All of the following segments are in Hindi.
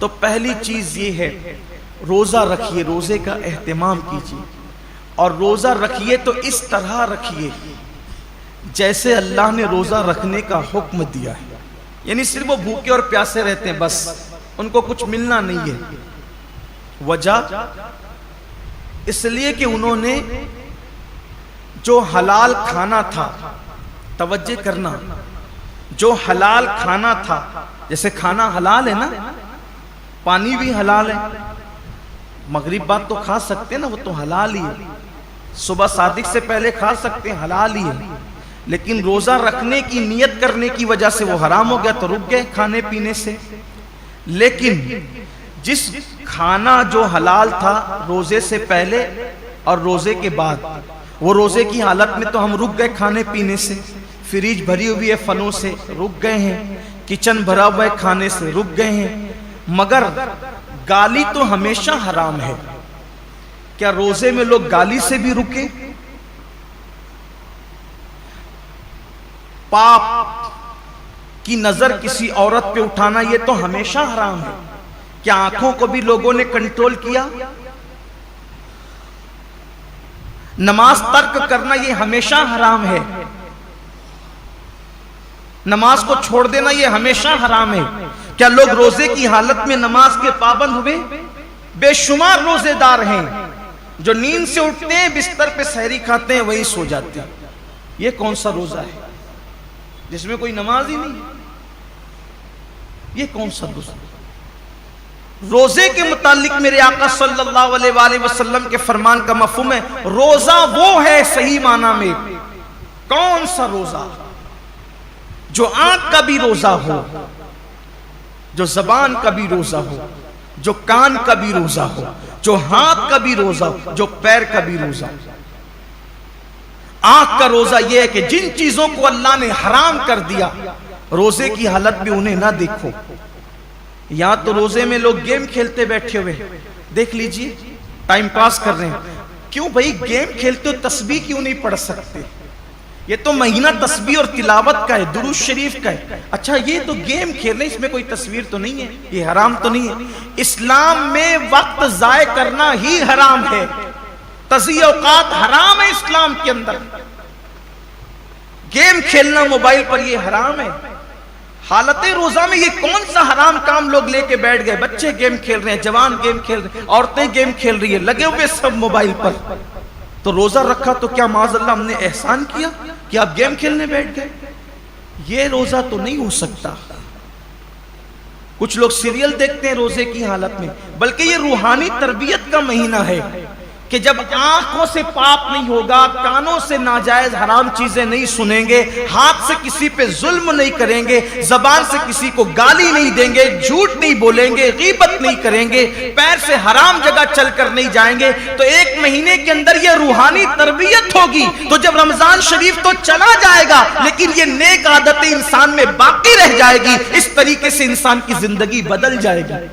तो पहली चीज ये है, रोजा रखिए, रोजे का एहतमाम कीजिए, और रोजा रखिए तो इस तरह रखिए जैसे अल्लाह ने रोजा रखने का हुक्म दिया है। यानी सिर्फ वो भूखे और प्यासे रहते हैं, बस उनको कुछ मिलना नहीं है। वजह इसलिए कि उन्होंने जो हलाल खाना था, तवज्जो करना, जो हलाल खाना था, जैसे खाना हलाल है ना, पानी भी हलाल है, मगरिब बाद तो खा सकते हैं ना, वो तो हलाल ही है, सुबह सादिक से पहले खा सकते हैं, हलाल ही है। लेकिन रोजा रखने की नियत करने की वजह से वो हराम हो गया तो रुक गए खाने पीने से। लेकिन जिस खाना जो हलाल था रोजे से पहले और रोजे के बाद, वो रोजे की हालत में तो हम रुक गए खाने पीने से, फ्रिज भरी हुई है फलों से, रुक गए हैं, किचन भरा हुआ है खाने से, रुक गए हैं। मगर गाली तो हमेशा हराम है। क्या रोजे में लोग गाली से भी रुके? पाप की नजर किसी औरत पे उठाना ये तो हमेशा हराम है। क्या आंखों को भी लोगों ने कंट्रोल किया? नमाज तर्क करना ये हमेशा हराम है। नमाज को छोड़ देना ये हमेशा हराम है। क्या लोग रोजे की हालत में नमाज के पाबंद हुए? बेशुमार रोजेदार हैं जो नींद से उठते हैं, बिस्तर पे सहरी खाते हैं, वहीं सो जाते हैं। ये कौन सा रोजा है जिसमें कोई नमाज ही नहीं? ये कौन सा रोजा? रोजे के मुतालिक मेरे आका सल्लल्लाहु अलैहि वसल्लम के फरमान का मफहूम है, रोजा वो है सही माना में। कौन सा रोजा? जो आंख का भी रोजा हो, जो जबान का भी रोजा हो, जो कान का भी रोजा हो, जो हाथ का भी रोजा हो, जो पैर का भी रोजा हो। आंख का रोजा यह है कि जिन चीजों को अल्लाह ने हराम कर दिया, रोजे की हालत में उन्हें ना देखो। यहां तो रोजे में लोग गेम खेलते बैठे हुए, देख लीजिए, टाइम पास कर रहे हैं। क्यों भाई गेम खेलते हो, तस्बीह क्यों नहीं पढ़ सकते? ये तो महीना तस्बीह और तिलावत का है, दुरूद शरीफ का है। अच्छा ये तो गेम खेल रहे, इसमें कोई तस्वीर तो नहीं है, ये हराम तो नहीं है। इस्लाम में वक्त जाय करना ही हराम है, तज़ीय औकात हराम है इस्लाम के अंदर। गेम खेलना मोबाइल पर ये हराम है। हालत रोजा में ये कौन सा हराम काम लोग लेके बैठ गए? बच्चे गेम खेल रहे हैं, जवान गेम खेल रहे हैं, औरतें गेम खेल रही है, लगे हुए सब मोबाइल पर। तो रोजा रखा तो क्या माज़अल्लाह हमने एहसान किया कि आप गेम खेलने बैठ गए? ये रोजा तो नहीं हो सकता। कुछ लोग सीरियल देखते हैं रोजे की हालत में, बल्कि ये रूहानी तरबियत का महीना है कि जब आंखों से पाप नहीं होगा, कानों से नाजायज हराम चीजें नहीं सुनेंगे, हाथ से किसी पे जुल्म नहीं करेंगे, जबान से किसी को गाली नहीं देंगे, झूठ नहीं बोलेंगे, गीबत नहीं करेंगे, पैर से हराम जगह चलकर नहीं जाएंगे, तो एक महीने के अंदर ये रूहानी तरबियत होगी। तो जब रमजान शरीफ तो चला जाएगा, लेकिन ये नेक आदतें इंसान में बाकी रह जाएगी। इस तरीके से इंसान की जिंदगी बदल जाएगी।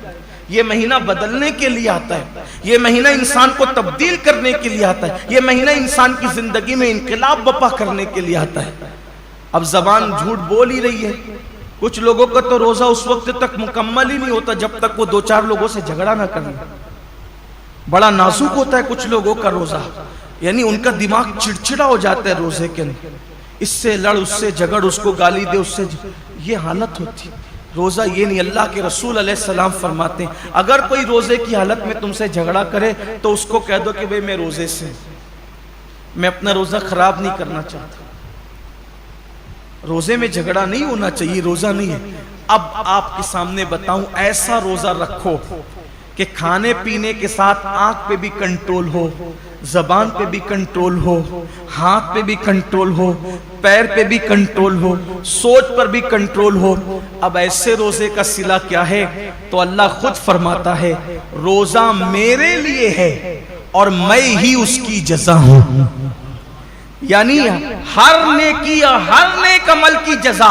ये महीना बदलने के लिए आता है, ये महीना इंसान को तब्दील करने के लिए आता है, ये महीना इंसान की जिंदगी में इनकलाब बपा करने के लिए आता है। अब जबान झूठ बोल ही रही है। कुछ लोगों का तो रोजा उस वक्त तक मुकम्मल ही नहीं होता जब तक वो 2-4 लोगों से झगड़ा ना कर ले। बड़ा नाजुक होता है कुछ लोगों का रोजा, यानी उनका दिमाग चिड़चिड़ा हो जाता है रोजे के अंदर। इससे लड़, उससे झगड़, उसको गाली दे, उससे ये हालत होती है। रोजा ये नहीं। अल्लाह के रसूल अलैहिस्सलाम फरमाते हैं, अगर कोई रोजे की हालत में तुमसे झगड़ा करे तो उसको कह दो कि भाई मैं रोजे से, मैं अपना रोजा खराब नहीं करना चाहता। रोजे में झगड़ा नहीं होना चाहिए, रोजा नहीं है। अब आपके सामने बताऊं, ऐसा रोजा रखो कि खाने पीने के साथ आंख पे भी कंट्रोल हो, जबान पे भी कंट्रोल हो, हाथ पे भी कंट्रोल हो, पैर पे भी कंट्रोल हो, सोच पर भी कंट्रोल हो। अब ऐसे रोजे का सिला क्या है? तो अल्लाह खुद फरमाता है, रोजा मेरे लिए है और मैं ही उसकी जज़ा हूं। यानी हर नेकी या हर नेक अमल की जज़ा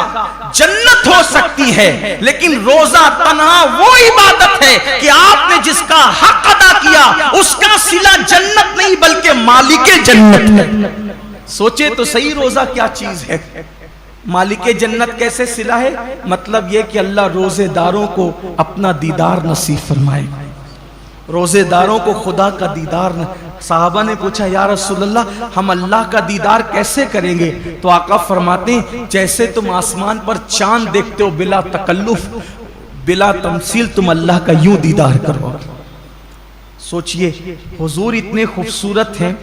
जन्नत हो सकती है, लेकिन रोजा तन्हा वो इबादत है कि आपने जिसका हक अदा किया उसका सिला जन्नत नहीं बल्कि मालिके जन्नत है। सोचे तो सही रोजा क्या चीज है। मालिक जन्नत कैसे सिला है? मतलब ये कि अल्लाह रोजेदारों को अपना दीदार नसीब फरमाए, रोजेदारों को खुदा का दीदार साहबा ने पूछा या रसूलल्लाह हम अल्लाह का दीदार कैसे करेंगे? तो आका फरमाते हैं जैसे तुम आसमान पर चांद देखते हो बिला तकल्लुफ बिला तमसील तुम अल्लाह का यूं दीदार करो। सोचिए हुजूर इतने खूबसूरत हैं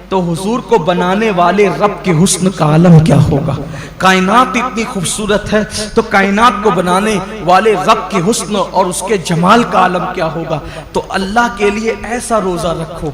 तो हुजूर को बनाने वाले रब के हुस्न का आलम क्या होगा। कायनात इतनी खूबसूरत है तो कायनात को बनाने वाले रब के हुस्न और उसके जमाल का आलम क्या होगा। तो अल्लाह के लिए ऐसा रोजा रखो